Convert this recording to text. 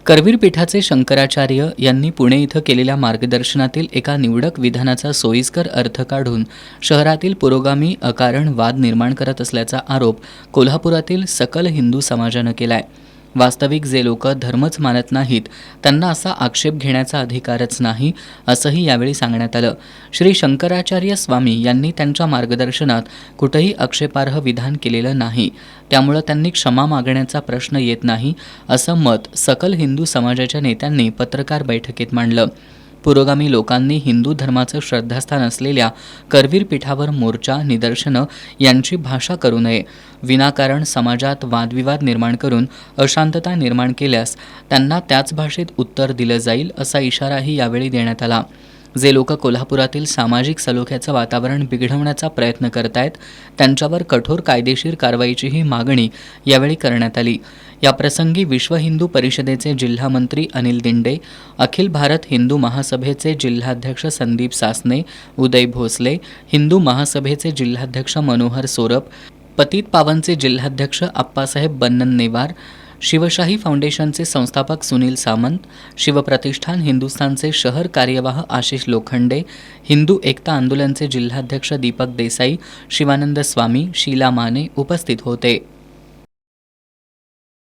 करवीर पीठाचे शंकराचार्य यांनी पुणे इथं केलेल्या मार्गदर्शनातील एका निवडक विधानाचा सोयीस्कर अर्थ काढून शहरातील पुरोगामी अकारण वाद निर्माण करत असल्याचा आरोप कोल्हापुरातील सकल हिंदू समाजानं केलाय. वास्तविक जे लोक धर्मच मानत नाहीत त्यांना असा आक्षेप घेण्याचा अधिकारच नाही, असंही यावेळी सांगण्यात आलं. श्री शंकराचार्य स्वामी यांनी त्यांच्या मार्गदर्शनात कुठेही आक्षेपार्ह विधान केलेलं नाही, त्यामुळं त्यांनी क्षमा मागण्याचा प्रश्न येत नाही, असं मत सकल हिंदू समाजाच्या नेत्यांनी पत्रकार बैठकीत मांडलं. पुरोगामी लोकांनी हिंदू धर्माचं श्रद्धास्थान असलेल्या करवीर पीठावर मोर्चा, निदर्शनं यांची भाषा करू नये. विनाकारण समाजात वादविवाद निर्माण करून अशांतता निर्माण केल्यास त्यांना त्याच भाषेत उत्तर दिलं जाईल, असा इशाराही यावेळी देण्यात आला. जे लोक कोल्हापुरातील सामाजिक सलोख्याचं वातावरण बिघडवण्याचा प्रयत्न करतायत त्यांच्यावर कठोर कायदेशीर कारवाईचीही मागणी यावेळी करण्यात आली. याप्रसंगी विश्व हिंदू परिषदेचे जिल्हामंत्री अनिल दिंडे, अखिल भारत हिंदू महासभेचे जिल्हाध्यक्ष संदीप सासने, उदय भोसले, हिंदू महासभेचे जिल्हाध्यक्ष मनोहर सोरप, पतित पावनचे जिल्हाध्यक्ष आप्पासाहेब बन्नननेवार, शिवशाही फाउंडेशनचे संस्थापक सुनील सामंत, शिवप्रतिष्ठान हिंदुस्थानचे शहर कार्यवाह आशिष लोखंडे, हिंदू एकता आंदोलनचे जिल्हाध्यक्ष दीपक देसाई, शिवानंद स्वामी, शीला माने उपस्थित होते.